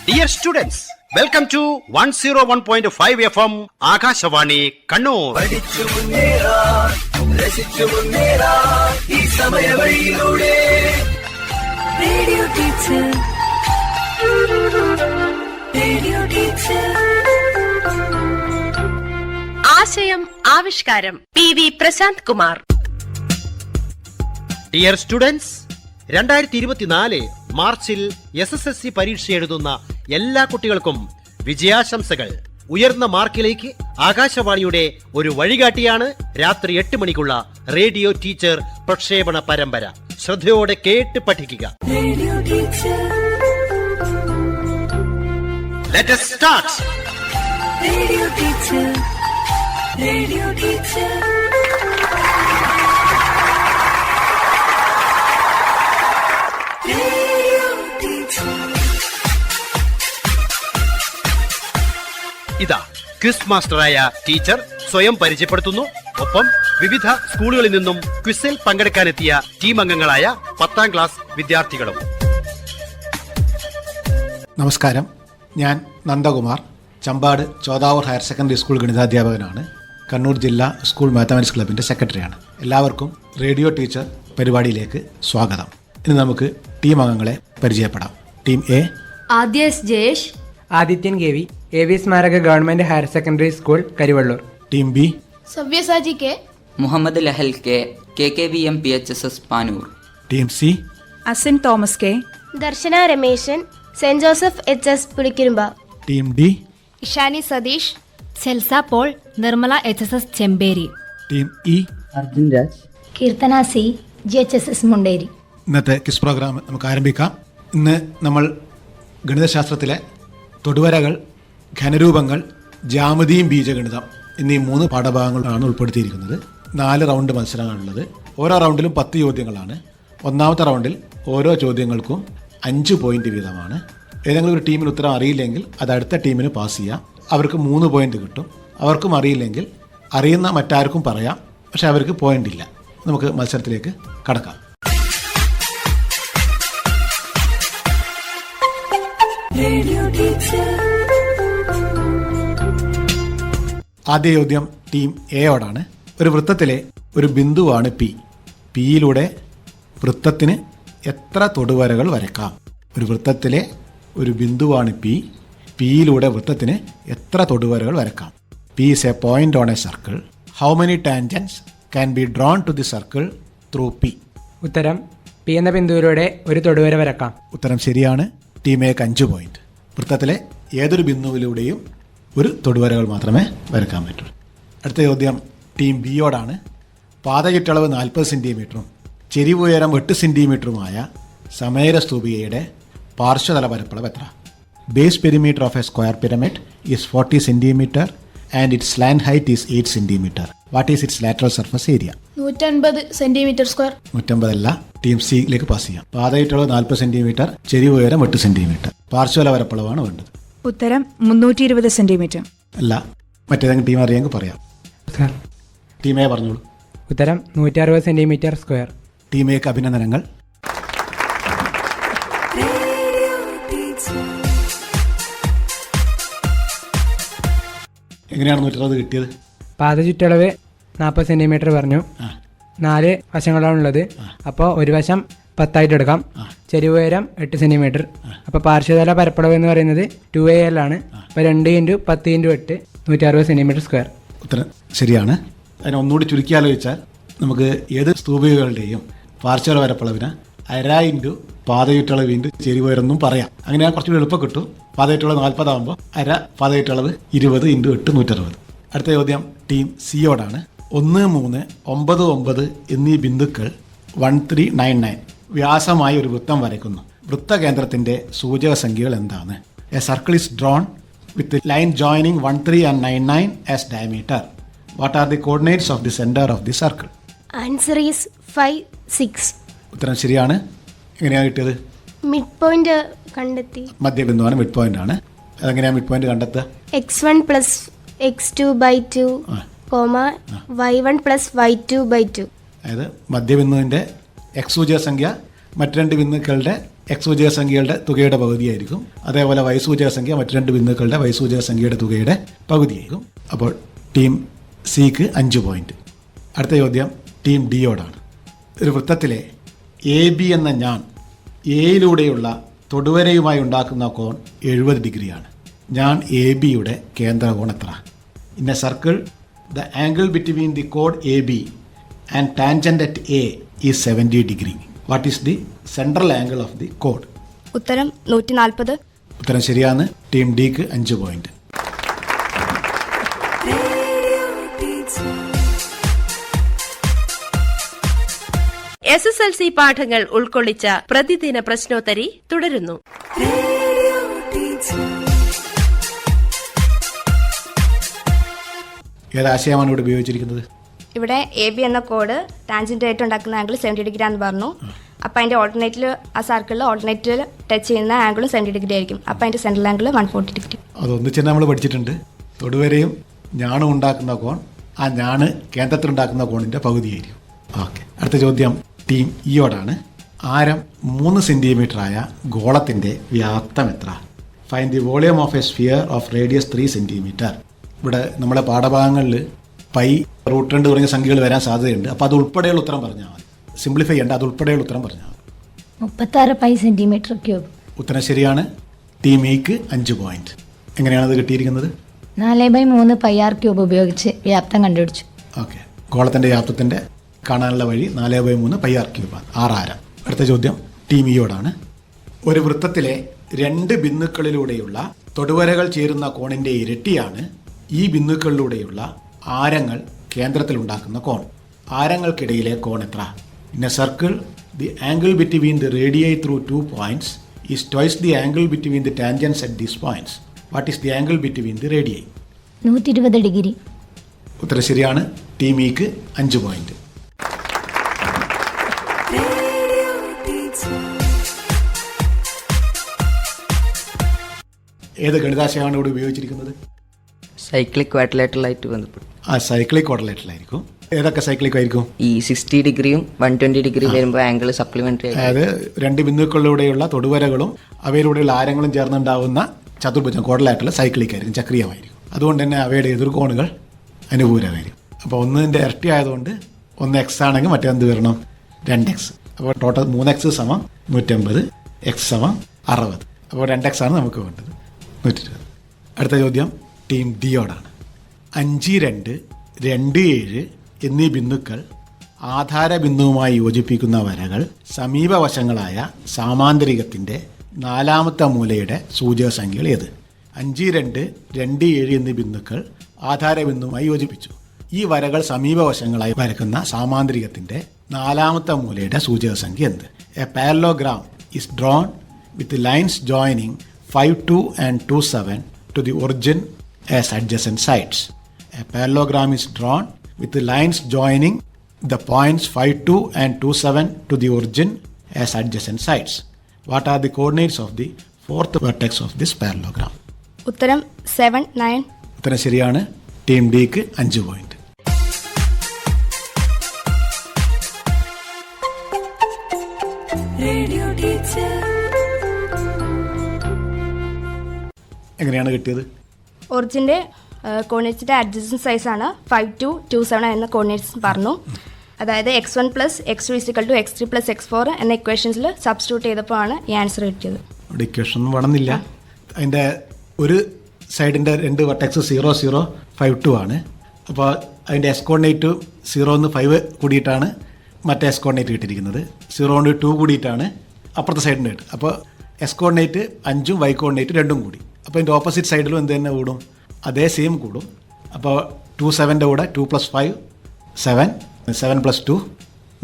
Dear students, welcome to 101.5 FM Akashvani Kannur. ഈ സമയവഴിയിലൂടെ ആശയം ആവിഷ്കാരം PV Prashant Kumar. Dear students, 2024 മാർച്ചിൽ SSLC പരീക്ഷ എഴുതുന്ന എല്ലാ കുട്ടികൾക്കും വിജയാശംസകൾ. ഉയർന്ന മാർക്കിലേക്ക് ആകാശവാണിയുടെ ഒരു വഴികാട്ടിയാണ് രാത്രി 8 മണിക്കുള്ള റേഡിയോ ടീച്ചർ പ്രക്ഷേപണ പരമ്പര. ശ്രദ്ധയോടെ കേട്ട് പഠിക്കുക. Let us start. Radio teacher, radio teacher. ഇതാ ക്വിസ് മാസ്റ്ററായ ടീച്ചർ സ്വയം പരിചയപ്പെടുത്തുന്നു. ഒപ്പം വിവിധ സ്കൂളുകളിൽ നിന്നും ക്വിസിൽ പങ്കെടുക്കാനെത്തിയ ടീം അംഗങ്ങളായ 10ാം ക്ലാസ് വിദ്യാർത്ഥികളും. നമസ്കാരം, ഞാൻ Nandakumar, Champad Chodavoor higher secondary school ഗണിതാധ്യാപകനാണ്. കണ്ണൂർ ജില്ലാ സ്കൂൾ മാത്തമാറ്റിക്സ് ക്ലബിൻ്റെ സെക്രട്ടറിയാണ്. എല്ലാവർക്കും റേഡിയോ ടീച്ചർ പരിപാടിയിലേക്ക് സ്വാഗതം. ഇനി നമുക്ക് ടീം അംഗങ്ങളെ പരിചയപ്പെടാം. ടീം എ: ആദ്യ S Jayesh, Adithyan K V, AV സ്മാരക government higher secondary school Karivellur. Team B: Savyasachi K, Muhammad Lahal K, KKVM PHSS Panoor. Team C: Asin Thomas K, Darshana Rameshan, saint Joseph HS Pulikkurumba. Team D: Ishani Satheesh, Selsa Paul, Nirmala HSS Chemperi. Team E: Arjun Raj, Keerthana C, GHSS Munderi. ഇന്നത്തെ quiz programme നമുക്ക് ആരംഭിക്കാം. ഇന്ന് നമ്മൾ ഗണിതശാസ്ത്രത്തിലെ തൊടുവരകൾ, ഘനരൂപങ്ങൾ, ജ്യാമിതിയും ബീജഗണിതം എന്നീ 3 പാഠഭാഗങ്ങളാണ് ഉൾപ്പെടുത്തിയിരിക്കുന്നത്. 4 round മത്സരമാണുള്ളത്. ഓരോ റൗണ്ടിലും 10 ചോദ്യങ്ങളാണ്. ഒന്നാമത്തെ റൗണ്ടിൽ ഓരോ ചോദ്യങ്ങൾക്കും 5 പോയിന്റ് വീതമാണ്. ഏതെങ്കിലും ഒരു ടീമിന് ഉത്തരം അറിയില്ലെങ്കിൽ അത് അടുത്ത ടീമിന് പാസ് ചെയ്യാം. അവർക്ക് 3 പോയിന്റ് കിട്ടും. അവർക്കും അറിയില്ലെങ്കിൽ അറിയുന്ന മറ്റാർക്കും പറയാം, പക്ഷെ അവർക്ക് പോയിന്റ് ഇല്ല. നമുക്ക് മത്സരത്തിലേക്ക് കടക്കാം. ആദ്യ ചോദ്യം ടീം എയോടാണ്. ഒരു വൃത്തത്തിലെ ഒരു ബിന്ദുവാണ് പി. പിയിലൂടെ വൃത്തത്തിന് എത്ര തൊടുവരകൾ വരയ്ക്കാം? ഒരു വൃത്തത്തിലെ ഒരു ബിന്ദുവാണ് പി. പിയിലൂടെ വൃത്തത്തിന് എത്ര തൊടുവരകൾ വരയ്ക്കാം? P is a point on a circle. How many tangents can be drawn to the circle through P? ഉത്തരം: പി എന്ന ബിന്ദുവിലൂടെ ഒരു തൊടുവര വരക്കാം. ഉത്തരം ശരിയാണ്. ടീം എക്ക് 5 പോയിന്റ്. വൃത്തത്തിലെ ഏതൊരു ബിന്ദുവിലൂടെയും ഒരു തൊടുവരകൾ മാത്രമേ വരയ്ക്കാൻ പറ്റൂ. അടുത്ത ചോദ്യം ടീം ബിയോടാണ്. പാത ചുറ്റളവ് 40 സെൻറ്റിമീറ്ററും ചെരിവുയരം 8 സെൻറ്റിമീറ്ററുമായ സമേര സ്തൂപികയുടെ പാർശ്വതല പരപ്പളവ് എത്ര? Base perimeter of A square pyramid is 40 centimetre and it's slant height is 8 centimetre. What is it's lateral surface area? 150 centimetre square. 150 അല്ല, ടീം സിയിലേക്ക് പാസ് ചെയ്യാം. പാത ചുറ്റളവ് 40 സെൻറ്റിമീറ്റർ, ചെരിവുയരം 8 സെൻറ്റിമീറ്റർ, പാർശ്വതല പരപ്പളവാണ് വേണ്ടത്. ഉത്തരം 320 സെന്റിമീറ്റർ. അല്ല, മറ്റേതെങ്കിലും ടീം അറിയാമെങ്കിൽ പറയാം. സർ, ടീം എ പറഞ്ഞോളൂ. ഉത്തരം 160 സെന്റിമീറ്റർ സ്ക്വയർ. ടീം എക്ക് അഭിനന്ദനങ്ങൾ. എങ്ങനെയാണ് 160 കിട്ടിയത്? പാത ചുറ്റളവ് 40 സെന്റിമീറ്റർ പറഞ്ഞു. 4 വശങ്ങളാണുള്ളത്. അപ്പോൾ ഒരു വശം 10 എടുക്കാം. ചെരിവുയരം 8 സെന്റിമീറ്റർ. അപ്പോൾ പാർശ്വതല പരപ്പളവ് എന്ന് പറയുന്നത് 2AL ആണ്. അപ്പോൾ 2 × 10 × 8 160 സെന്റിമീറ്റർ സ്ക്വയർ. ഉത്തരം ശരിയാണ്. അതിനെ ഒന്നുകൂടി ചുരുക്കി ആലോചിച്ചാൽ നമുക്ക് ഏത് സ്തൂപികകളുടെയും പാർശ്വതല പരപ്പളവിന് 1/2 × പാതചുറ്റളവ് × ചെരിവുയരെന്നും പറയാം. അങ്ങനെ കുറച്ചുകൂടി എളുപ്പം കിട്ടും. പാതചുറ്റളവ് 40 ആകുമ്പോൾ 1/2 പാതചുറ്റളവ് 20 × 8 160. അടുത്ത ചോദ്യം ടീം സിയോടാണ്. 1, 3, 9, 9 എന്നീ ബിന്ദുക്കൾ 1399 വ്യാസമായി ഒരു വൃത്തം വരയ്ക്കുന്നു. വൃത്തകേന്ദ്രത്തിന്റെ സൂചക സംഖ്യകൾ എന്താണ്? A circle is drone with line joining 13 and 99 as diameter. What are the coordinates of the centre of the circle? Answer is 5, 6. ഉത്തരം ശരിയാണ്. എങ്ങനെയാണ് കിട്ടിയത്? മിഡ് പോയിന്റ് കണ്ടെത്തി. മധ്യബിന്ദുവാണ്, മിഡ് പോയിന്റ് ആണ്. അതെങ്ങനെയാണ് മിഡ് പോയിന്റ് കണ്ടെത്തുക? x1 + x2/2, y1 + y2/2. അതായത് മധ്യബിന്ദുവിന്റെ x സൂചക സംഖ്യ മറ്റ് രണ്ട് ബിന്ദുക്കളുടെ എക്സ് സൂചക സംഖ്യകളുടെ തുകയുടെ പകുതിയായിരിക്കും. അതേപോലെ വൈ സൂചക സംഖ്യ മറ്റ് രണ്ട് ബിന്ദുക്കളുടെ വൈ സൂചക സംഖ്യയുടെ തുകയുടെ പകുതിയായിരിക്കും. അപ്പോൾ ടീം സിക്ക് 5 പോയിന്റ്. അടുത്ത ചോദ്യം ടീം ഡിയോടാണ്. ഒരു വൃത്തത്തിലെ എ ബി എന്ന ഞാൻ എയിലൂടെയുള്ള തൊടുവരയുമായി ഉണ്ടാക്കുന്ന കോൺ 70 ഡിഗ്രിയാണ്. ഞാൻ എ ബിയുടെ കേന്ദ്രകോൺ എത്ര? In a circle the angle between the code A B and tangent at A is 70 degree. What is the central angle of the code? ഉത്തരം 140. ഉത്തരം ശരിയാണ്. ടീം ഡിക്ക് 5 പോയിന്റ്. SSLC പാഠങ്ങൾ ഉൾക്കൊള്ളിച്ച പ്രതിദിന പ്രശ്നോത്തരി തുടരുന്നു. ഏതാശയമാണ് ഇവിടെ ഉപയോഗിച്ചിരിക്കുന്നത്? ഇവിടെ എ ബി എന്ന കോഡ് ടാൻജന്റ് ആയിട്ട് ഉണ്ടാക്കുന്ന ആംഗിൾ 70 ഡിഗ്രി ആണെന്ന് പറഞ്ഞു. അപ്പോൾ അതിൻ്റെ ഓൾട്ടർനേറ്റിൽ ആ സർക്കിളിൽ ഓൾട്ടർനേറ്റിൽ ടച്ച് ചെയ്യുന്ന ആംഗിളും 70 ഡിഗ്രി ആയിരിക്കും. അപ്പോൾ അതിൻ്റെ സെൻട്രൽ ആംഗിൾ 140 ഡിഗ്രി. അതൊന്നിച്ച് തന്നെ നമ്മൾ പഠിച്ചിട്ടുണ്ട്. തൊടുവരയും ഞാണും ഉണ്ടാക്കുന്ന കോൺ ആ ഞാണ് കേന്ദ്രത്തിലുണ്ടാക്കുന്ന കോണിൻ്റെ പകുതിയായിരിക്കും. ഓക്കെ. അടുത്ത ചോദ്യം ടീം ഇയോടാണ്. ആരം 3 സെൻറ്റിമീറ്റർ ആയ ഗോളത്തിൻ്റെ വ്യാപ്തം എത്ര? Find the volume of A sphere of radius 3 centimetre. ഇവിടെ നമ്മുടെ പാഠഭാഗങ്ങളിൽ പൈ √2 തുടങ്ങിയ സംഖ്യകൾ വരാൻ സാധ്യതയുണ്ട്. അപ്പോൾ അത് ഉൾപ്പെടെയുള്ള ഉത്തരം പറഞ്ഞാൽ മതി. സിംപ്ലിഫൈ ചെയ്യേണ്ട, അത് ഉൾപ്പെടെയുള്ള ഉത്തരം പറഞ്ഞാൽ മതി. 36 പൈ സെന്റിമീറ്റർ ക്യൂബ്. ഉത്തരം ശരിയാണ്. ടീം എക്ക് 5 പോയിന്റ്. എങ്ങനെയാണ് അത് കിട്ടിയിരിക്കുന്നത്? 4/3 പൈ ആർ ക്യൂബ് ഉപയോഗിച്ച് വ്യാപ്തം കണ്ടുപിടിച്ചു. ഓക്കെ. ഗോളത്തിൻ്റെ വ്യാപ്തത്തിൻ്റെ കാണാനുള്ള വഴി 4/3 പൈ ആർ ക്യൂബാണ്. 6 ആരം. അടുത്ത ചോദ്യം ടീം ഇയോടാണ്. ഒരു വൃത്തത്തിലെ 2 ബിന്ദുക്കളിലൂടെയുള്ള തൊടുവരകൾ ചേരുന്ന കോണിൻ്റെ ഇരട്ടിയാണ് ഈ ബിന്ദുക്കളിലൂടെയുള്ള ആരങ്ങൾ കേന്ദ്രത്തിലുണ്ടാക്കുന്ന കോൺ. ആരങ്ങൾക്കിടയിലെ കോൺ എത്ര? In a circle the angle between the radii through 2 points is twice the angle between the tangents at these points. What is the angle between the radii? 120 degree. ഉത്തരം ശരിയാണ്. ടീം ഇക്ക് 5 പോയിന്റ്. ഏത് ഗണിതാശയമാണ് ഇവിടെ ഉപയോഗിച്ചിരിക്കുന്നത്? സൈക്ലിക് ക്വാഡ്രിലേറ്ററലായിട്ട് ബന്ധപ്പെട്ടു. ആ cyclic ക്വാഡ്രിലേറ്ററലായിരിക്കും. ഏതൊക്കെ cyclic ആയിരിക്കും? ഈ 60 ഡിഗ്രിയും 120 ഡിഗ്രി വരുമ്പോൾ ആംഗിൾ സപ്ലിമെന്ററി. അതായത് 2 ബിന്ദുക്കളിലൂടെയുള്ള തൊടുവരകളും അവയിലൂടെയുള്ള ആരങ്ങളും ചേർന്നുണ്ടാവുന്ന ചതുർഭുജം ക്വാഡ്രിലേറ്ററൽ സൈക്ലിക് ആയിരിക്കും, ചക്രീയമായിരിക്കും. അതുകൊണ്ട് തന്നെ അവയുടെ എതിർകോണുകൾ അനുകൂലമായിരിക്കും. അപ്പോൾ ഒന്നിൻ്റെ ഇരട്ടി ആയതുകൊണ്ട് 1x ആണെങ്കിൽ മറ്റേന്ത് വരണം 2x. അപ്പോൾ ടോട്ടൽ 3x = 150, x = 60. അപ്പോൾ 2x ആണ് നമുക്ക് വേണ്ടത്, 120. അടുത്ത ചോദ്യം ടീം ഡിയോടാണ്. 5, 2, 2, 7 എന്നീ ബിന്ദുക്കൾ ആധാര ബിന്ദുവുമായി യോജിപ്പിക്കുന്ന വരകൾ സമീപവശങ്ങളായ സാമാന്തരികത്തിൻ്റെ 4ാമത്തെ മൂലയുടെ സൂചക സംഖ്യകൾ ഏത്? 5, 2, 2, 7 എന്നീ ബിന്ദുക്കൾ ആധാര ബിന്ദുവുമായി യോജിപ്പിച്ചു. ഈ വരകൾ സമീപവശങ്ങളായി വരക്കുന്ന സാമാന്തരികത്തിൻ്റെ 4ാമത്തെ മൂലയുടെ സൂചക സംഖ്യ എന്ത്? A parallelogram is drawn with lines joining 5, 2 and 2, 7 to the origin as adjacent sides. A parallelogram is drawn with the lines joining the points 5, 2 and 2, 7 to the origin as adjacent sides. What are the coordinates of the 4th vertex of this parallelogram? ഉത്തരം 7, 9. ഉത്തരം ശരിയാണ്. Team ഡിക്ക് 5 point. Radio teacher. എങ്ങനെയാണ് കിട്ടിയത്? ഒറിജിൻ്റെ കോർഡിനേറ്റ്സിൻ്റെ adjacent സൈസാണ് 5, 2, 2, 7 എന്ന coordinates പറഞ്ഞു. അതായത് x1 + x2 = x3 + x4 എന്ന ഇക്വേഷൻസിൽ സബ്സ്റ്റിറ്റ്യൂട്ട് ചെയ്തപ്പോഴാണ് ഈ ആൻസർ കിട്ടിയത്. അവിടെ ഇക്വേഷൻ ഒന്നും വേണമെന്നില്ല. അതിൻ്റെ ഒരു സൈഡിൻ്റെ 2 വെർട്ടെക്സ് 0, 0, 5, 2 ആണ്. അപ്പോൾ അതിൻ്റെ എസ് കോർഡിനേറ്റ് 0 + 5 കൂടിയിട്ടാണ് മറ്റേ എസ് കോർഡിനേറ്റ് കിട്ടിയിരിക്കുന്നത്. 0 കൊണ്ട് 2 കൂടിയിട്ടാണ് അപ്പുറത്തെ സൈഡിൻ്റെ കിട്ടും. അപ്പോൾ എസ് കോർഡിനേറ്റ് 5ഉം വൈ കോർഡിനേറ്റ് 2ഉം കൂടി. അപ്പോൾ അതിൻ്റെ ഓപ്പോസിറ്റ് സൈഡിലും എന്ത് തന്നെ കൂടും? അതേ സെയിം കൂടും. അപ്പോൾ 2, 7ൻ്റെ കൂടെ 2 + 5 7, 7 + 2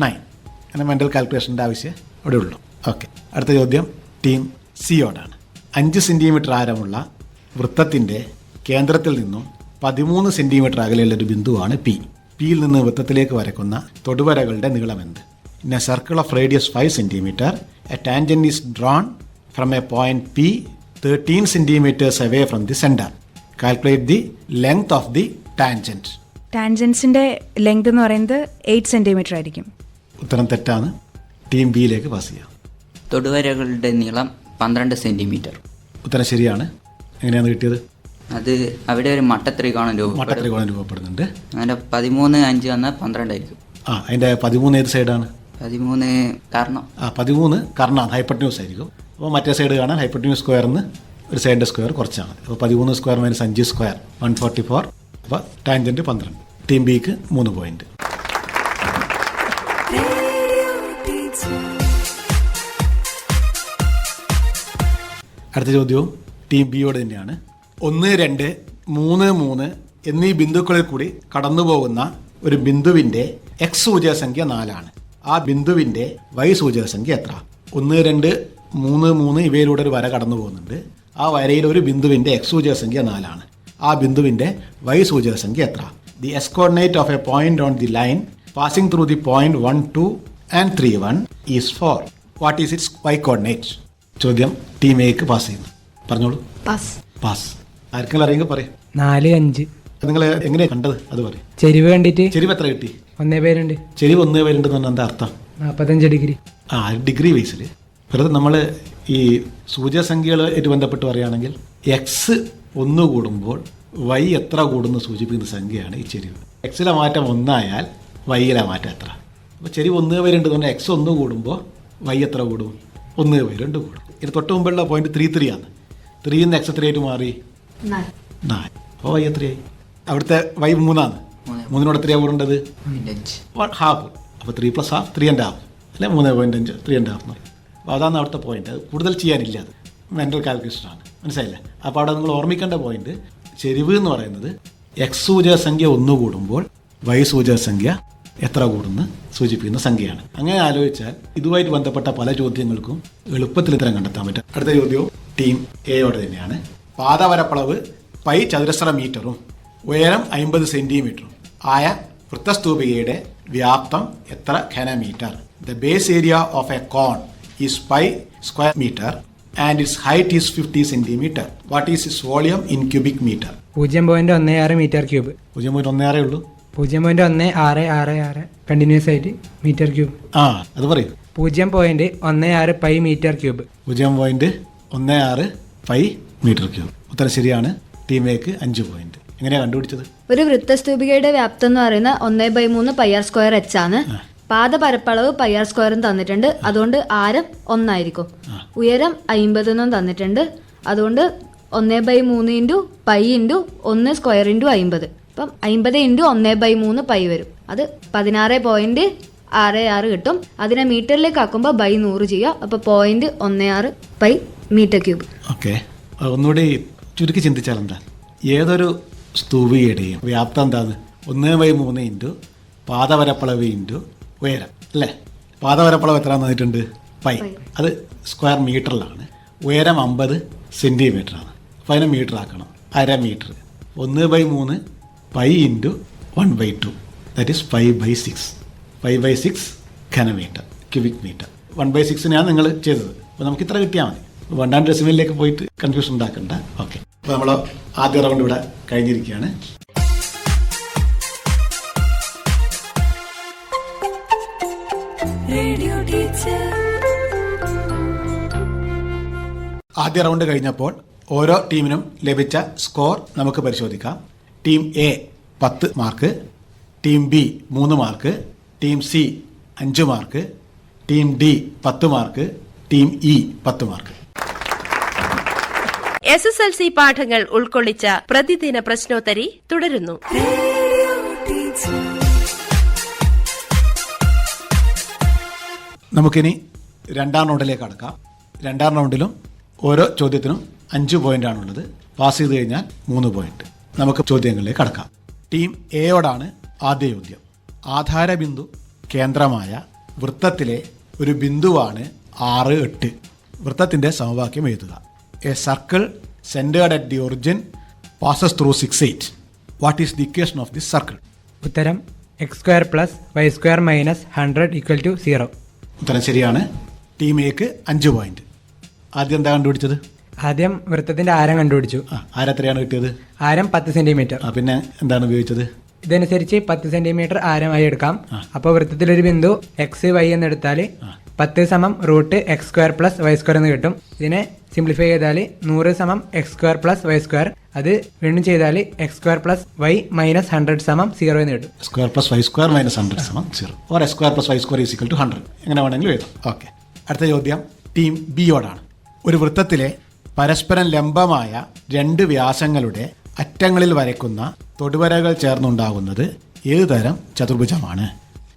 9. അങ്ങനെ മെൻ്റൽ കാൽക്കുലേഷൻ്റെ ആവശ്യം അവിടെ ഉള്ളൂ. ഓക്കെ. അടുത്ത ചോദ്യം ടീം സിയോടാണ്. 5 സെൻറ്റിമീറ്റർ ആരമുള്ള വൃത്തത്തിൻ്റെ കേന്ദ്രത്തിൽ നിന്നും 13 സെൻറ്റിമീറ്റർ അകലെയുള്ളൊരു ബിന്ദുവാണ് പി. പിയിൽ നിന്ന് വൃത്തത്തിലേക്ക് വരയ്ക്കുന്ന തൊടുവരകളുടെ നീളമെന്ത്? In a circle of radius 5 centimetre a tangent is drawn from a point P 13 centimeters away from the center. Calculate the length of the tangent. ടാൻജൻസിൻ്റെ ലെങ്ത് എന്ന് പറയുന്നത് 8 സെൻറ്റിമീറ്റർ ആയിരിക്കും. ഉത്തരം തെറ്റാണ്. ടീം ബിയിലേക്ക് പാസ് ചെയ്യാം. തൊടുവരകളുടെ നീളം 12 സെന്റിമീറ്റർ. ഉത്തരം ശരിയാണ്. എങ്ങനെയാണ് കിട്ടിയത്? അത് അവിടെ ഒരു മട്ടത്രികോണം രൂപപ്പെടും. മട്ടത്രികോണം രൂപപ്പെടുന്നുണ്ട്. അങ്ങനെ 13, 5 വന്നാൽ 12 ആയിരിക്കും. അതിൻ്റെ 13 ഏത് സൈഡാണ്? 13 കർണം. 13 കർണാണ്, ഹൈപ്പർട്യൂസ് ആയിരിക്കും. അപ്പോൾ മറ്റേ സൈഡ് കാണാൻ ഹൈപ്പർട്യൂസ് സ്ക്വയറിന് ഒരു സൈഡിൻ്റെ സ്ക്വയർ കുറച്ചാണ്. അപ്പോൾ 13 സ്ക്വയർ മൈനസ് 5 സ്ക്വയർ 144. അപ്പോൾ ടാൻജൻറ്റ് 12. ടീം ബിക്ക് 3 പോയിന്റ്. അടുത്ത ചോദ്യവും ടീം ബിയോട് തന്നെയാണ്. 1, 2, 3, 3 എന്നീ ബിന്ദുക്കളിൽ കൂടി കടന്നു പോകുന്ന ഒരു ബിന്ദുവിൻ്റെ എക്സ് സൂചക സംഖ്യ 4 ആണ്. ആ ബിന്ദുവിൻ്റെ വൈ സൂചക സംഖ്യ എത്ര? 1, 2, 3, 3 ഇവയിലൂടെ ഒരു വര കടന്നു പോകുന്നുണ്ട്. ആ വരയിൽ ഒരു ബിന്ദുവിൻ്റെ എക്സ് സൂചക സംഖ്യ 4 ആണ്. ആ ബിന്ദുവിൻ്റെ വൈ സൂചക സംഖ്യ എത്ര? The X coordinate of a point on the line passing through the point 1, 2 and 3, 1 is 4. What is its Y coordinate? ചോദ്യം ടീം എക്ക് പാസ് ചെയ്യുന്നു. പറഞ്ഞോളൂ. പാസ്. ആർക്കെങ്കിലും അറിയെങ്കിൽ പറയും. 4, 5. നിങ്ങൾ എങ്ങനെയാണ് കണ്ടത് അത് പറയും. ചെരിവ് കണ്ടിട്ട്. ചെരിവ് എത്ര കിട്ടി? 1 ചെരിവ് 1 പേരുണ്ടെന്ന് പറഞ്ഞാൽ എന്താ അർത്ഥം? 45 ഡിഗ്രി. ഡിഗ്രി ബേസിൽ വെറുതെ നമ്മൾ ഈ സൂചകസംഖ്യകളുമായിട്ട് ബന്ധപ്പെട്ട് പറയുകയാണെങ്കിൽ എക്സ് 1 കൂടുമ്പോൾ വൈ എത്ര കൂടുന്നു സൂചിപ്പിക്കുന്ന സംഖ്യയാണ് ഈ ചെരിവ്. എക്സിലെ മാറ്റം 1 ആയാൽ വൈയിലെ മാറ്റം എത്ര? അപ്പോൾ ചെരിവ് 1 പേരുണ്ട് എന്ന് പറഞ്ഞാൽ എക്സ് 1 കൂടുമ്പോൾ വൈ എത്ര കൂടും? 1 പേരുണ്ട് കൂടും. ഇത് തൊട്ട് മുമ്പുള്ള പോയിന്റ് 3, 3 ആണ്. 3 നിന്ന് എക്സ് എത്രയായിട്ട് മാറി? 4. അപ്പോൾ വൈ എത്രയായി? അവിടുത്തെ വൈ 3 ആണ്. 3 എത്രയാണ് കൂടേണ്ടത്? ഹാഫ്. അപ്പോൾ 3 + ½ 3½ അല്ലെ? 3.5 3½ എന്ന് പറയും. അപ്പോൾ അതാണ് അവിടുത്തെ പോയിന്റ്. അത് കൂടുതൽ ചെയ്യാനില്ല. അത് മെൻ്റൽ കാൽക്കുലേഷനാണ്. മനസ്സിലായില്ലേ? അപ്പോൾ അവിടെ നിങ്ങൾ ഓർമ്മിക്കേണ്ട പോയിന്റ് ചെരിവ് എന്ന് പറയുന്നത് എക്സ് സൂചക സംഖ്യ 1 കൂടുമ്പോൾ വൈ സൂചക സംഖ്യ എത്ര കൂടുന്ന് സൂചിപ്പിക്കുന്ന സംഖ്യയാണ്. അങ്ങനെ ആലോചിച്ചാൽ ഇതുമായിട്ട് ബന്ധപ്പെട്ട പല ചോദ്യങ്ങൾക്കും എളുപ്പത്തിൽ ഉത്തരം കണ്ടെത്താൻ പറ്റും. അടുത്ത ചോദ്യവും ടീം എയോടെ തന്നെയാണ്. പാദവരപ്പളവ് പൈ ചതുരശ്ര മീറ്ററും ഉയരം 50 സെന്റിമീറ്ററും ആയ വൃത്തസ്തൂപികയുടെ വ്യാപ്തം എത്ര ഘനമീറ്റർ? The base area of a cone is pi square metre and its height is 50 centimeter. What is its volume in cubic meter? 0.16 metre cube. 0.16 ഉള്ളൂ. 0.1666 കണ്ടിന്യൂസ് ആയിട്ട് മീറ്റർ ക്യൂബ്. അത് പറയൂ. 0.16 pi metre cube. 0.16 pi metre cube. ഉത്തരം ശരിയാണ്. Team എക്ക് 5 point. എങ്ങനെയാണ് കണ്ടുപിടിച്ചത്? ഒരു വൃത്തസ്തൂപികയുടെ വ്യാപ്തം എന്ന് പറയുന്ന 1/3 πr² h ആണ്. പാദപരപ്പളവ് πr² തന്നിട്ടുണ്ട്, അതുകൊണ്ട് ആരം 1 ആയിരിക്കും. ഉയരം 50 തന്നിട്ടുണ്ട്, അതുകൊണ്ട് 1/3 × π × 1² × 50. അപ്പം 50 × 1/3 π വരും. അത് 16.66 കിട്ടും. അതിനെ മീറ്ററിലേക്ക് ആക്കുമ്പോൾ ബൈ 100 ചെയ്യുക. അപ്പോൾ 0.16 പൈ മീറ്റർ ക്യൂബ്. ഓക്കെ, ഒന്നുകൂടി ചുരുക്കി ചിന്തിച്ചാൽ എന്താ? ഏതൊരു സ്തൂപികയുടെയും വ്യാപ്തം എന്താണ്? 1/3 × പാദവരപ്പളവ് × ഉയരം അല്ലേ? പാദവരപ്പളവ് എത്ര തന്നിട്ടുണ്ട്? പൈ. അത് സ്ക്വയർ മീറ്ററിലാണ്. ഉയരം 50 സെന്റിമീറ്ററാണ്. അപ്പോൾ അതിനെ മീറ്റർ ആക്കണം. 1/2 മീറ്റർ. 1/3 pi × 1/2 that is 5/6. 5/6 ഘനമീറ്റർ ക്യൂബിക് മീറ്റർ. 1/6 നിങ്ങൾ ചെയ്തത്. അപ്പോൾ നമുക്ക് ഇത്ര കിട്ടിയാൽ മതി. 1 ഡെസിമലിലേക്ക് പോയിട്ട് കൺഫ്യൂഷൻ ഉണ്ടാക്കണ്ട. ഓക്കെ, അപ്പോൾ നമ്മൾ ആദ്യ റൗണ്ട് ഇവിടെ കഴിഞ്ഞിരിക്കുകയാണ്. ആദ്യ റൗണ്ട് കഴിഞ്ഞപ്പോൾ ഓരോ ടീമിനും ലഭിച്ച സ്കോർ നമുക്ക് പരിശോധിക്കാം. Team A 10 mark, team B 3 mark, team C 5 mark, team D 10 mark, team E 10 mark. SSLC പാഠങ്ങൾ ഉൾക്കൊള്ളിച്ച പ്രതിദിന പ്രശ്നോത്തരി തുടരുന്നു. നമുക്കിനി 2ാം റൗണ്ടിലേക്ക് കടക്കാം. 2ാം റൗണ്ടിലും ഓരോ ചോദ്യത്തിനും 5 പോയിന്റാണുള്ളത്. പാസ് ചെയ്ത് കഴിഞ്ഞാൽ 3 പോയിന്റ്. നമുക്ക് ചോദ്യങ്ങളിലേക്ക് കടക്കാം. ടീം എയോടാണ് ആദ്യ ചോദ്യം. ആധാരബിന്ദു കേന്ദ്രമായ വൃത്തത്തിലെ ഒരു ബിന്ദുവാണ് 6, 8. വൃത്തത്തിൻ്റെ സമവാക്യം എഴുതുക. A circle centred at the origin passes through 6, 8. What is the equation of this circle? ഉത്തരം x² + y² - 100 = 0. ഉത്തരം ശരിയാണ്. ടീം എക്ക് 5 പോയിന്റ്. ആദ്യം എന്താ കണ്ടുപിടിച്ചത്? ആദ്യം വൃത്തത്തിന്റെ ആരം കണ്ടുപിടിച്ചു. ആരം എത്രയാണ് കിട്ടിയത്? ആരം 10 സെന്റിമീറ്റർ. പിന്നെ എന്താണ് ഉപയോഗിച്ചത്? ഇതനുസരിച്ച് 10 സെന്റിമീറ്റർ ആരമായി എടുക്കാം. അപ്പോൾ വൃത്തത്തിലൊരു ബിന്ദു x, y എന്നെടുത്താൽ 10 സമം root X square plus Y square എന്ന് കിട്ടും. ഇതിനെ സിംപ്ലിഫൈ ചെയ്താൽ 100 സമം X square plus Y square, അത് വീണ്ടും ചെയ്താൽ X square plus Y minus 100 സമം 0 എന്ന് കിട്ടും. Square plus Y square minus 100 സമം 0 or X square plus Y square is equal to 100 എങ്ങനെ വേണമെങ്കിലും എഴുതാം. ഓക്കെ, അടുത്ത ചോദ്യം ടീം ബിയോടാണ്. ഒരു വൃത്തത്തിലെ പരസ്പരം ലംബമായ രണ്ട് വ്യാസങ്ങളുടെ അറ്റങ്ങളിൽ വരയ്ക്കുന്ന തൊടുവരകൾ ചേർന്നുണ്ടാകുന്നത് ഏത് തരം ചതുർഭുജമാണ്?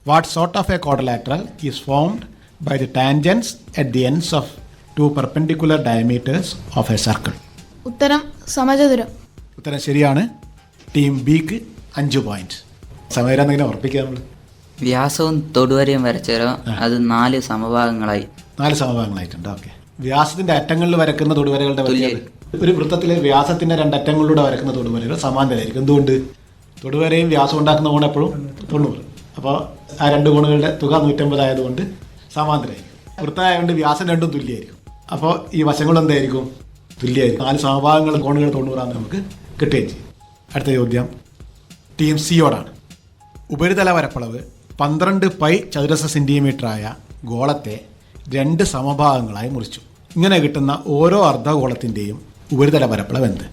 What sort of a quadrilateral is formed by the tangents at the ends of two perpendicular diameters of a circle? ഉത്തരം സമചതുരം. ഉത്തരം ശരിയാണ്. ടീം ബിക്ക് 5 പോയിന്റ്. സമചതുരം എന്തെങ്കിലും ഉറപ്പിക്കുക നമ്മൾ? വ്യാസവും തൊടുവരയും വരച്ചേരോ അത് 4 സമഭാഗങ്ങളായി. 4 സമഭാഗങ്ങളായിട്ടുണ്ട്. ഓക്കെ, വ്യാസത്തിന്റെ അറ്റങ്ങളിൽ വരക്കുന്ന തൊടുവരകളുടെ വലിയത് ഒരു വൃത്തത്തിലെ വ്യാസത്തിന്റെ 2 അറ്റങ്ങളിലൂടെ വരക്കുന്ന തൊടുവരകൾ സമാന്തരമായിരിക്കും. എന്തുകൊണ്ട്? തൊടുവരയും വ്യാസം ഉണ്ടാക്കുന്ന കോൺ എപ്പോഴും 90. അപ്പോൾ ആ 2 കോണുകളുടെ തുക 150 ആയതുകൊണ്ട് സമാന്തരമായിരിക്കും. വൃത്തമായതുകൊണ്ട് വ്യാസം രണ്ടും തുല്യമായിരിക്കും. അപ്പോൾ ഈ വശങ്ങളും എന്തായിരിക്കും? തുല്യമായിരിക്കും. 4 സമഭാഗങ്ങൾ കോണുകൾ 90 നമുക്ക് കിട്ടുകയും ചെയ്യും. അടുത്ത ചോദ്യം ടീം സിയോടാണ്. ഉപരിതല പരപ്പളവ് 12 പൈ ചതുരശ്ര സെന്റിമീറ്ററായ ഗോളത്തെ 2 സമഭാഗങ്ങളായി മുറിച്ചു. ഇങ്ങനെ കിട്ടുന്ന ഓരോ അർദ്ധഗോളത്തിൻ്റെയും ഉപരിതല പരപ്പളവ് എന്ത്?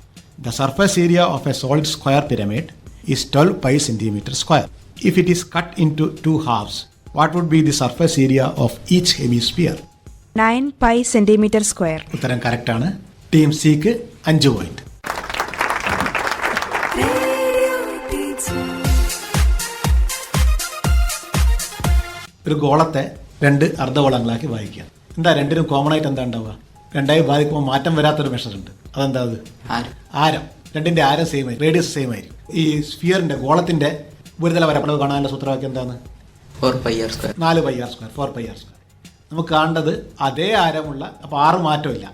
The surface area of a solid square pyramid is 12 pi centimetre square. If it is cut into 2 halves, what would be the surface area of each hemisphere? 9 pi centimetre square. ഉത്തരം കറക്റ്റാണ്. Team സിക്ക് 5 point. ഒരു ഗോളത്തെ 2 അർദ്ധഗോളങ്ങളാക്കി വായിക്കുക. എന്താ രണ്ടിനും common ആയിട്ട് എന്താ ഉണ്ടാവുക? രണ്ടായി ബാധിക്കുമ്പോൾ മാറ്റം വരാത്തൊരു മെഷർ ഉണ്ട്. അതെന്താ? അത് ആരം. രണ്ടിന്റെ ആരം സെയിം ആയിരിക്കും, റേഡിയസ് സെയിം ആയിരിക്കും. ഈ സ്ഫിയറിന്റെ ഗോളത്തിന്റെ ഉപരിതല പരപ്പളവ് കാണാനുള്ള സൂത്രവാക്യം എന്താണ്? 4 pi R square. 4 pi R square, 4 pi R square. നമുക്ക് കാണേണ്ടത് അതേ ആരമുള്ള, അപ്പോൾ 6 മാറ്റമില്ല,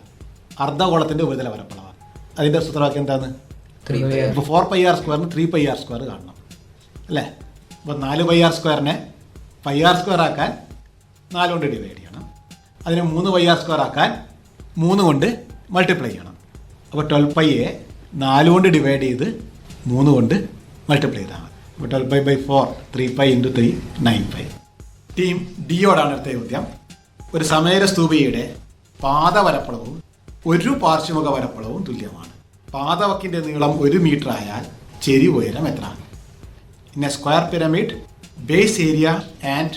അർദ്ധഗോളത്തിന്റെ ഉപരിതല പരപ്പളവാണ്. അതിന്റെ സൂത്രവാക്യം എന്താണ്? 3 പൈ ആർ. അപ്പോൾ 4 പൈ ആർ സ്ക്വയറിന് 3 പൈ ആർ സ്ക്വയർ കാണണം അല്ലേ? അപ്പോൾ 4 പൈ ആർ സ്ക്വയറിനെ പൈ ആർ സ്ക്വയർ ആക്കാൻ 4 കൊണ്ട് ഡിവൈഡ് ചെയ്യണം. അതിനെ 3 പൈ ആർ സ്ക്വയർ ആക്കാൻ 3 കൊണ്ട് മൾട്ടിപ്ലൈ ചെയ്യണം. അപ്പോൾ 12 പൈയെ 4 കൊണ്ട് ഡിവൈഡ് ചെയ്ത് 3 കൊണ്ട് മൾട്ടിപ്ലൈ ചെയ്താൽ മതി. അപ്പോൾ 12 pi by 4, 3 pi into 3, 9 pi. Team ഡിയോടാണ് അടുത്ത ചോദ്യം. ഒരു സമേര സ്തൂപിയുടെ പാദവരപ്പളവും ഒരു പാർശ്വമുഖ വരപ്പളവും തുല്യമാണ്. പാദവക്കിൻ്റെ നീളം 1 മീറ്റർ ആയാൽ ചെരി ഉയരം എത്ര? In A square pyramid, base area and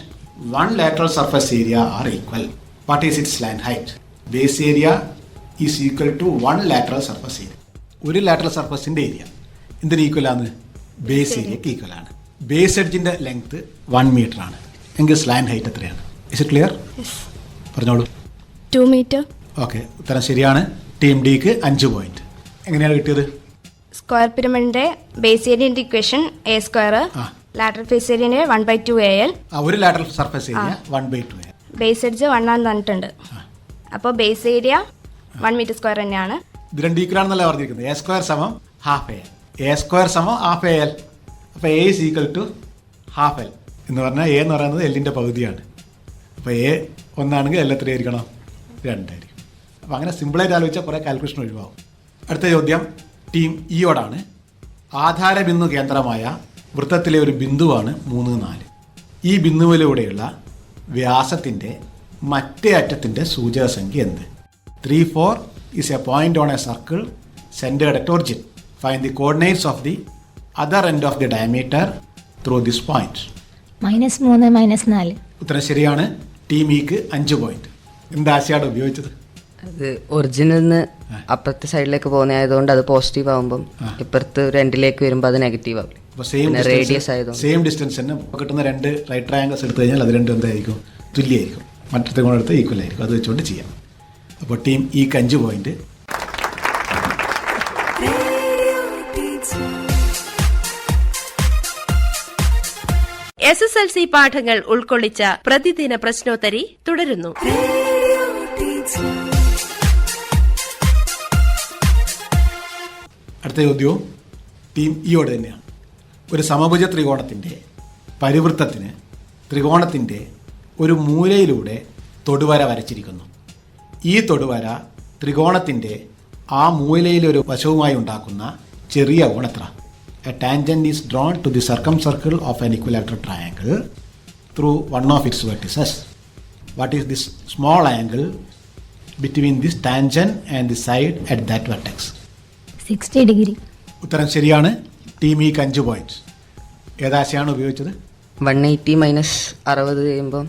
1 lateral surface area are equal. What is its line height? Base area is equal to 1 lateral surface area. ഒരു ലാറ്ററൽ സർഫസിന്റെ ഏരിയ എന്തിന് ഈക്വൽ ആണ്? ബേസ് ഏരിയക്ക് ഈക്വൽ ആണ്. Base എഡ്ജിന്റെ length 1 metre ആണ്. എങ്കിൽ slant height എത്രയാണ്? Is it clear? പറഞ്ഞോളൂ. 2 metre. Okay, ഉത്തരം ശരിയാണ്. ടീം ഡിക്ക് 5 പോയിന്റ്. എങ്ങനെയാണ് കിട്ടിയത്? സ്ക്വയർ പിരമിഡിന്റെ ബേസ് ഏരിയന്റെ equation A square, lateral face ഏരിയന്റെ 1/2 AL. ഒരു lateral surface area 1/2 AL. Base edge 1 ആണെന്ന് തന്നിട്ടുണ്ട്. അപ്പോൾ ബേസ് ഏരിയ 1 മീറ്റർ സ്ക്വയർ തന്നെയാണ്. ഇത് രണ്ട് ഈക്വൽ ആണെന്നല്ല പറഞ്ഞിരിക്കുന്നത്. എ സ്ക്വയർ സമം ഹാഫ് AL. എ സ്ക്വയർ സമം ഹാഫ് AL. അപ്പോൾ A is equal to half L എന്ന് പറഞ്ഞാൽ എ എന്ന് പറയുന്നത് എല്ലിൻ്റെ പകുതിയാണ്. അപ്പോൾ എ 1 ആണെങ്കിൽ എൽ എത്ര ആയിരിക്കണം? 2 ആയിരിക്കും. അപ്പോൾ അങ്ങനെ സിമ്പിളായിട്ട് ആലോചിച്ചാൽ കുറേ കാൽക്കുലേഷൻ ഒഴിവാകും. അടുത്ത ചോദ്യം ടീം ഇയോടാണ്. ആധാര ബിന്ദു കേന്ദ്രമായ വൃത്തത്തിലെ ഒരു ബിന്ദുവാണ് 3, 4. ഈ ബിന്ദുവിലൂടെയുള്ള വ്യാസത്തിൻ്റെ മറ്റേ അറ്റത്തിൻ്റെ സൂചക സംഖ്യ എന്ത്? 3, 4 is a point on a circle centred at origin. Find the coordinates of the other end of the diameter through this point. -3 -4. ഉത്തരം ശരിയാണ്. ടീം ഇക്ക് 5 പോയിന്റ്. എന്താശയാണ് ഉപയോഗിച്ചത്? അത് ഒറിജിനിൽ നിന്ന് അപ്പുറത്തെ സൈഡിലേക്ക് പോകുന്നതായതുകൊണ്ട് അത് പോസിറ്റീവ് ആകുമ്പം ഇപ്പുറത്ത് ഒരു എൻഡിലേക്ക് വരുമ്പോൾ അത് നെഗറ്റീവ് ആവും. റേഡിയസ് ആയതുകൊണ്ട് സെയിം ഡിസ്റ്റൻസ് തന്നെ കിട്ടുന്ന 2 റൈറ്റ് ട്രയാങ്കിൾസ് എടുത്തു കഴിഞ്ഞാൽ അത് രണ്ടും എന്തായിരിക്കും? തുല്യമായിരിക്കും. മറ്റത്തെ കൊണ്ടെടുത്ത് ഈക്വൽ ആയിരിക്കും. അത് വെച്ചുകൊണ്ട് ചെയ്യാം. അപ്പോൾ ടീം ഇക്ക് 5 പോയിന്റ്. SSLC പാഠങ്ങൾ ഉൾക്കൊള്ളിച്ച പ്രതിദിന പ്രശ്നോത്തരി തുടരുന്നു. അടുത്ത ചോദ്യവും ടീം ഇയോട് തന്നെയാണ്. ഒരു സമഭുജ ത്രികോണത്തിൻ്റെ പരിവൃത്തത്തിന് ത്രികോണത്തിൻ്റെ ഒരു മൂലയിലൂടെ തൊടുവര വരച്ചിരിക്കുന്നു. ഈ തൊടുവര ത്രികോണത്തിൻ്റെ ആ മൂലയിലൊരു വശവുമായി ഉണ്ടാക്കുന്ന ചെറിയ കോണെത്ര? A tangent is drawn to the circumcircle of an equilateral triangle through one of its vertices. What is this small angle between this tangent and the side at that vertex? 60 degree. ഉത്തരം ശരിയാണ്. Team ഇക്ക് 5 points. ഏതാശയാണ് ഉപയോഗിച്ചത്? 180 minus 60 ചെയ്യുമ്പോൾ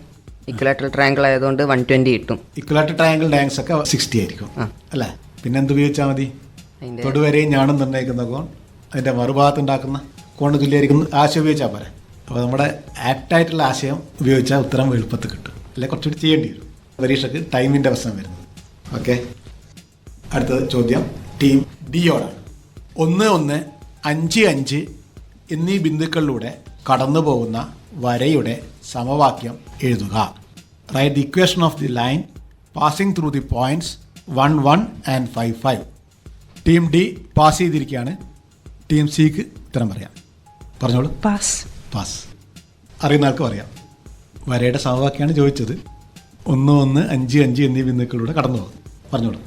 equilateral triangle ആയതുകൊണ്ട് 120 കിട്ടും. ഇക്വലാറ്റർ triangle ഡാങ്സ് ഒക്കെ 60 ആയിരിക്കും അല്ലേ? പിന്നെ എന്ത് ഉപയോഗിച്ചാൽ മതി? അതിൻ്റെ തൊടുവരെയും ഞാനും നിർണ്ണയിക്കുന്ന കോൺ അതിൻ്റെ മറുഭാഗത്ത് ഉണ്ടാക്കുന്ന കോണ് തുല്യമായിരിക്കും ആശയം ഉപയോഗിച്ചാൽ പോരെ. അപ്പോൾ നമ്മുടെ ആപ്റ്റായിട്ടുള്ള ആശയം ഉപയോഗിച്ചാൽ ഉത്തരം എളുപ്പത്തിൽ കിട്ടും. അല്ലെ കുറച്ചുകൂടി ചെയ്യേണ്ടി വരും. പരീക്ഷയ്ക്ക് ടൈമിൻ്റെ പ്രശ്നം വരുന്നത്. ഓക്കെ, അടുത്തത് ചോദ്യം ടീം ഡിയോടാണ്. 1, 1, 5, 5 എന്നീ ബിന്ദുക്കളിലൂടെ കടന്നു പോകുന്ന വരയുടെ സമവാക്യം എഴുതുക. Write the equation of the line passing through the points 1, 1 and 5, 5. Team D pass ചെയ്തിരിക്കുകയാണ്. ടീം സിക്ക് ഉത്തരം പറയാം. പറഞ്ഞോളൂ. പാസ്. പാസ്. അറിയുന്ന ആൾക്ക് പറയാം. വരയുടെ സമവാക്യമാണ് ചോദിച്ചത്. 1, 1, 5, 5 എന്നീ ബിന്ദുക്കളിലൂടെ കടന്നു പോകും. പറഞ്ഞോളൂ.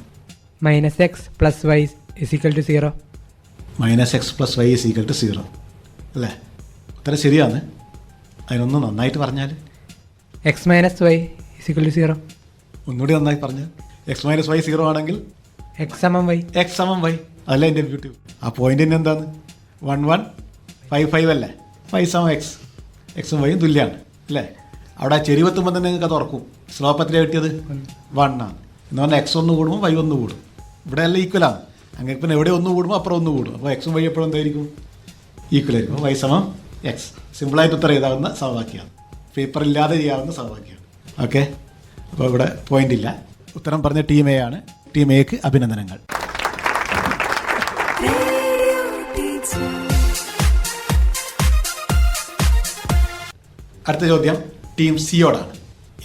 -x + y = 0. -x + y = 0 അല്ലേ? ഉത്തരം ശരിയാണ്. അതിനൊന്ന് നന്നായിട്ട് പറഞ്ഞാൽ x - y = 0. ഒന്നുകൂടി നന്നായി പറഞ്ഞാൽ x - y 0 ആണെങ്കിൽ x = y. x = y. അതല്ല എൻ്റെ ബ്യൂട്ടി. ആ പോയിന്റ് തന്നെ എന്താണ്? 1, 1, 5, 5 അല്ലേ? 5 = x. എക്സും വൈയും തുല്യമാണ് അല്ലേ? അവിടെ ചെരിവെത്തുമ്പോൾ തന്നെ നിങ്ങൾക്ക് അത് ഉറക്കും. സ്ലോപ്പ് എത്ര കിട്ടിയത്? 1 ആണ്. എന്ന് പറഞ്ഞാൽ x 1 കൂടുമ്പോൾ y 1 കൂടും. ഇവിടെ എല്ലാം ഈക്വലാണ്. അങ്ങനെ പിന്നെ എവിടെ 1 കൂടുമ്പോൾ അപ്പുറം 1 കൂടും. അപ്പോൾ എക്സും വൈ എപ്പോഴും എന്തായിരിക്കും? ഈക്വൽ ആയിരിക്കും. y = x. സിമ്പിളായിട്ട് ഉത്തരം എഴുതാവുന്ന സമവാക്യമാണ്. പേപ്പറില്ലാതെ ചെയ്യാവുന്ന സമവാക്യമാണ്. ഓക്കെ, അപ്പോൾ ഇവിടെ പോയിന്റ് ഇല്ല. ഉത്തരം പറഞ്ഞ ടീം എ ആണ്. ടീം എക്ക് അഭിനന്ദനങ്ങൾ. അടുത്ത ചോദ്യം ടീം സിയോടാണ്.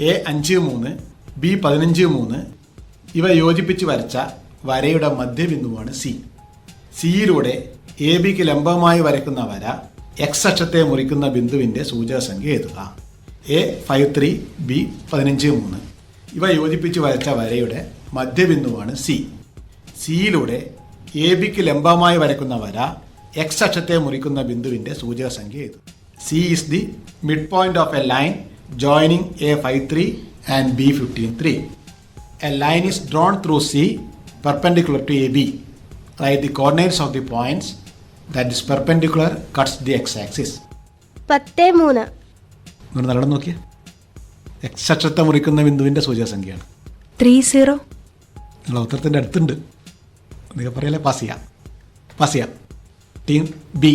A 5, 3, B 15, 3 ഇവ യോജിപ്പിച്ച് വരച്ച വരയുടെ മധ്യബിന്ദുവാണ് സി. സിയിലൂടെ എ ബിക്ക് ലംബമായി വരയ്ക്കുന്ന വര എക്സ് അക്ഷത്തെ മുറിക്കുന്ന ബിന്ദുവിൻ്റെ സൂചകസംഖ്യ എഴുതുക. A 5, 3, B 15, 3 ഇവ യോജിപ്പിച്ച് വരച്ച വരയുടെ മധ്യബിന്ദുവാണ് സി. സിയിലൂടെ എ ബിക്ക് ലംബമായി വരയ്ക്കുന്ന വര എക്സ് അക്ഷത്തെ മുറിക്കുന്ന ബിന്ദുവിൻ്റെ സൂചകസംഖ്യ എഴുതുക. C is the midpoint of a line joining A 5, 3 and B 15, 3. A line is drawn through C perpendicular to AB. Write the coordinates of the points that this perpendicular cuts the x-axis. 10, 3. നിങ്ങൾ നല്ലോണം നോക്കിയേ. X അക്ഷത്തെ മുറിക്കുന്ന ബിന്ദുവിൻ്റെ സൂചകസംഖ്യയാണ് 3, 0. നിങ്ങൾ ഉത്തരത്തിൻ്റെ അടുത്തുണ്ട്. നിങ്ങൾ പറയല്ലേ? Pass ചെയ്യാം. Team B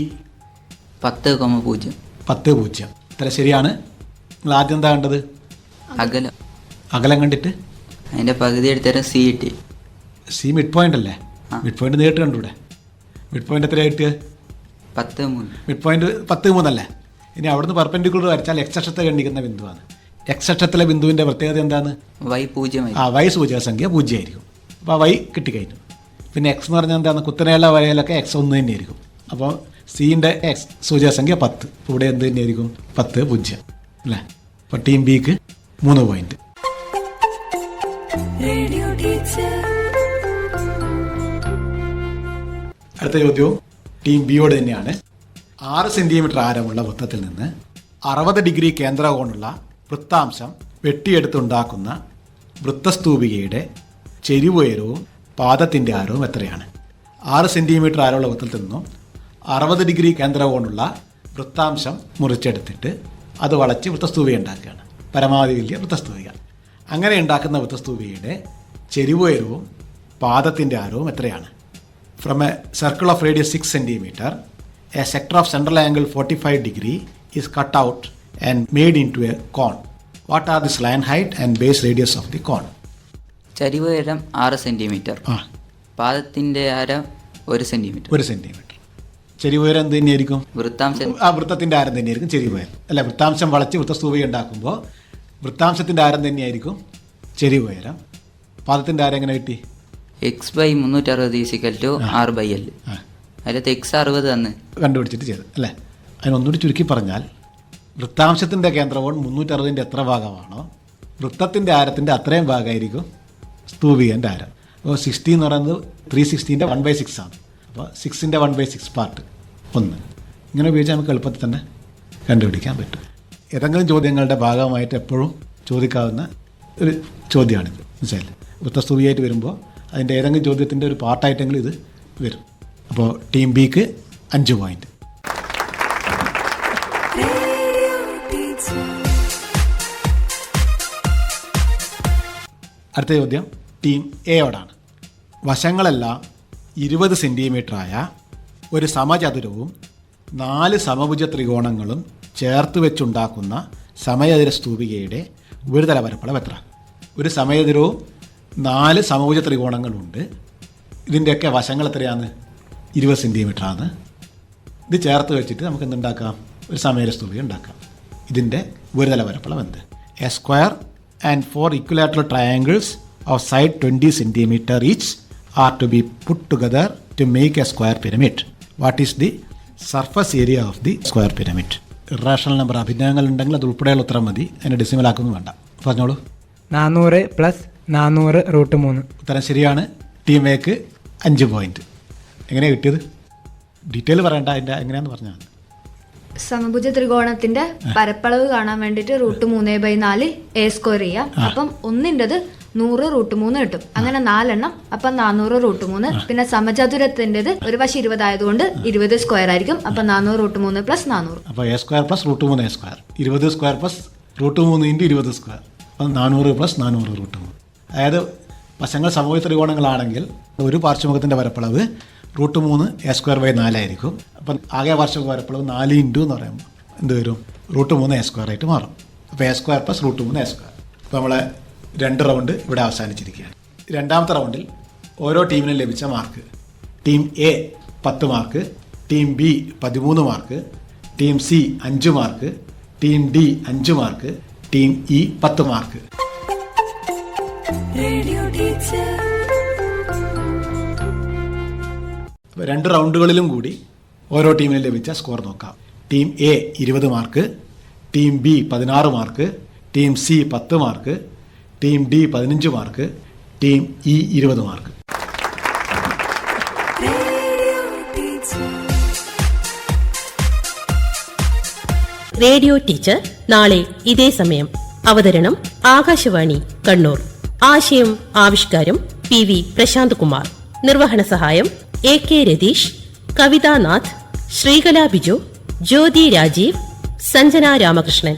10,0. 10, 0. ഇത്ര ശരിയാണ്. നിങ്ങൾ ആദ്യം എന്താ കണ്ടത്? അകലം കണ്ടിട്ട് അതിൻ്റെ പകുതി എടുത്തരം സി കിട്ടി. സി മിഡ് പോയിന്റ് അല്ലേ? മിഡ് പോയിന്റ് നേരിട്ട് കണ്ടൂടെ? മിഡ് പോയിന്റ് എത്ര കിട്ടിയത്? 10, 3. മിഡ് പോയിന്റ് 10, 3 അല്ലേ? ഇനി അവിടുന്ന് പെർപെൻഡിക്കുലർ വരച്ചാൽ എക്സ് അക്ഷത്തെ ഖണ്ഡിക്കുന്ന ബിന്ദുവാണ്. എക്സ് അക്ഷത്തിലെ ബിന്ദുവിൻ്റെ പ്രത്യേകത എന്താണ്? y 0. y സൂചകസംഖ്യ 0 ആയിരിക്കും. അപ്പോൾ y കിട്ടിക്കഴിഞ്ഞു. പിന്നെ എക്സ് എന്ന് പറഞ്ഞാൽ എന്താണ്? കുത്തനെയുള്ള വരയിലൊക്കെ എക്സ് 1 തന്നെയായിരിക്കും. അപ്പോൾ സിൻ്റെ എക്സ് സൂചകസംഖ്യ 10. ഇവിടെ എന്ത് തന്നെയായിരിക്കും? 10, 0 അല്ലേ? അപ്പോൾ ടീം ബിക്ക് 3 പോയിന്റ്. അടുത്ത ചോദ്യവും ടീം ബിയോട് തന്നെയാണ്. 6 സെന്റിമീറ്റർ ആരമുള്ള വൃത്തത്തിൽ നിന്ന് 60 ഡിഗ്രി കേന്ദ്രകോണുള്ള വൃത്താംശം വെട്ടിയെടുത്തുണ്ടാക്കുന്ന വൃത്തസ്തൂപികയുടെ ചെരിവുയരവും പാദത്തിൻ്റെ ആരവും എത്രയാണ്? 6 സെന്റിമീറ്റർ ആരമുള്ള വൃത്തത്തിൽ നിന്നും 60 ഡിഗ്രി കേന്ദ്രകോണുള്ള വൃത്താംശം മുറിച്ചെടുത്തിട്ട് അത് വളച്ച് വൃത്തസ്തൂപിക ഉണ്ടാക്കുകയാണ്. പരമാവധി വലിയ വൃത്തസ്തൂപിക. അങ്ങനെ ഉണ്ടാക്കുന്ന വൃത്തസ്തൂപികയുടെ ചെരിവുയരവും പാദത്തിൻ്റെ ആരവും എത്രയാണ്? From a circle of radius 6 centimetre a sector of central angle 45 degree is cut out and made into a cone. What are this line height and base radius of the cone? ചരിവുയരം 6 centimetre. പാദത്തിൻ്റെ ആരം 1 centimetre. 1 centimetre. ചെരിവുയരം എന്ത് തന്നെയായിരിക്കും? വൃത്തത്തിൻ്റെ ആരം തന്നെയായിരിക്കും ചെരിവുയരം അല്ല? വൃത്താംശം വളച്ച് വൃത്തസ്തൂപിക ഉണ്ടാക്കുമ്പോൾ വൃത്താംശത്തിൻ്റെ ആരം തന്നെയായിരിക്കും ചെരിവുയരം. പാദത്തിൻ്റെ ആരം എങ്ങനെ കിട്ടി? x/360 r/l. അതിലത്തെ x 60 തന്ന് കണ്ടുപിടിച്ചിട്ട് ചെയ്ത് അല്ലേ? അതിനൊന്നുകൂടി ചുരുക്കി പറഞ്ഞാൽ വൃത്താംശത്തിൻ്റെ കേന്ദ്രകോൺ 360ൻ്റെ എത്ര ഭാഗമാണോ വൃത്തത്തിൻ്റെ ആരത്തിൻ്റെ അത്രയും ഭാഗമായിരിക്കും സ്തൂപികൻ്റെ ആരം. അപ്പോൾ 60 എന്ന് പറയുന്നത് 360ൻ്റെ 1/6 ആണ്. അപ്പോൾ 6ൻ്റെ 1/6 പാർട്ട് 1. ഇങ്ങനെ ഉപയോഗിച്ചാൽ നമുക്ക് എളുപ്പത്തിൽ തന്നെ കണ്ടുപിടിക്കാൻ പറ്റും. ഏതെങ്കിലും ചോദ്യങ്ങളുടെ ഭാഗമായിട്ട് എപ്പോഴും ചോദിക്കാവുന്ന ഒരു ചോദ്യമാണിത്. മനസ്സിലായില്ലേ? വൃത്തസ്തൂപിയായിട്ട് വരുമ്പോൾ അതിൻ്റെ ഏതെങ്കിലും ചോദ്യത്തിൻ്റെ ഒരു പാർട്ടായിട്ടെങ്കിലും ഇത് വരും. അപ്പോൾ ടീം ബിക്ക് 5 പോയിന്റ്. അടുത്ത ചോദ്യം ടീം എയോടാണ്. വശങ്ങളെല്ലാം 20 സെൻറ്റിമീറ്ററായ ഒരു സമചതുരവും 4 സമഭുജ ത്രികോണങ്ങളും ചേർത്ത് വെച്ചുണ്ടാക്കുന്ന സമചതുര സ്തൂപികയുടെ ഉപരിതല പരപ്പളവ് എത്ര? ഒരു സമചതുരവും 4 സമഭുജ ത്രികോണങ്ങളുണ്ട്. ഇതിൻ്റെയൊക്കെ വശങ്ങൾ എത്രയാണ്? 20 സെൻറ്റിമീറ്ററാണ്. ഇത് ചേർത്ത് വെച്ചിട്ട് നമുക്ക് എന്തുണ്ടാക്കാം? ഒരു സമചതുര സ്തൂപിക ഉണ്ടാക്കാം. ഇതിൻ്റെ ഉപരിതല പരപ്പളവ് എന്ത്? A square and 4 equilateral triangles of side 20 centimeter each are to be put together to make a square pyramid. What is the surface area of the square pyramid? Irrational number അഭിനയങ്ങൾ ഉണ്ടെങ്കിൽ അത് ഉൾപ്പെടെയുള്ള ഉത്തരം മതി. അതിൻ്റെ ഡെസിമൽ ആക്കുന്നു വേണ്ട. പറഞ്ഞോളൂ. 400 + 400 √3. ഉത്തരം ശരിയാണ്. ടീം എക്ക് 5 പോയിന്റ്. എങ്ങനെയാണ് കിട്ടിയത്? ഡീറ്റെയിൽ പറയണ്ട, അതിൻ്റെ എങ്ങനെയാണെന്ന് പറഞ്ഞാൽ. സമഭുജ ത്രികോണത്തിന്റെ പരപ്പളവ് കാണാൻ വേണ്ടിയിട്ട് √3/4 A² ചെയ്യാം. അപ്പം ഒന്നിൻ്റെത് 100 √3 കിട്ടും. അങ്ങനെ 4 എണ്ണം. അപ്പം 400 √3. പിന്നെ സമചതുരത്തിൻ്റെത് ഒരു വശം 20 ആയതുകൊണ്ട് 20 സ്ക്വയർ ആയിരിക്കും. അപ്പം 400 √3 + 400. അപ്പോൾ A² + √3 A². 20 square + √3 × 20 square. അപ്പം 400 + 400 √3. അതായത് വശങ്ങൾ സമഭുജ ത്രികോണങ്ങളാണെങ്കിൽ ഒരു പാർശ്വമുഖത്തിൻ്റെ പരപ്പളവ് √3 A² / 4 ആയിരിക്കും. അപ്പം ആകെ പാർശ്വമുഖ പരപ്പളവ് 4 × എന്ന് പറയുമ്പോൾ എന്ത് വരും? √3 A² ആയിട്ട് മാറും. അപ്പോൾ A² + √3 A². അപ്പോൾ നമ്മളെ 2 റൗണ്ട് ഇവിടെ അവസാനിച്ചിരിക്കുകയാണ്. രണ്ടാമത്തെ റൗണ്ടിൽ ഓരോ ടീമിനും ലഭിച്ച mark: team A 10 mark, team B 13 mark, team C 5 mark, team D 5 mark, team E 10 mark. രണ്ട് റൗണ്ടുകളിലും കൂടി ഓരോ ടീമിനും ലഭിച്ച സ്കോർ നോക്കാം. Team A 20 mark, team B 16 mark, team C 10 mark, team D 15 mark, team E 20 mark. Radio teacher നാളെ ഇതേ സമയം. അവതരണം ആകാശവാണി കണ്ണൂർ. ആശയം ആവിഷ്കാരം PV പ്രശാന്ത് കുമാർ. നിർവഹണ സഹായം AK രതീഷ്, കവിതാനാഥ്, ശ്രീകല ബിജു, ജ്യോതി രാജീവ്, സഞ്ജന രാമകൃഷ്ണൻ.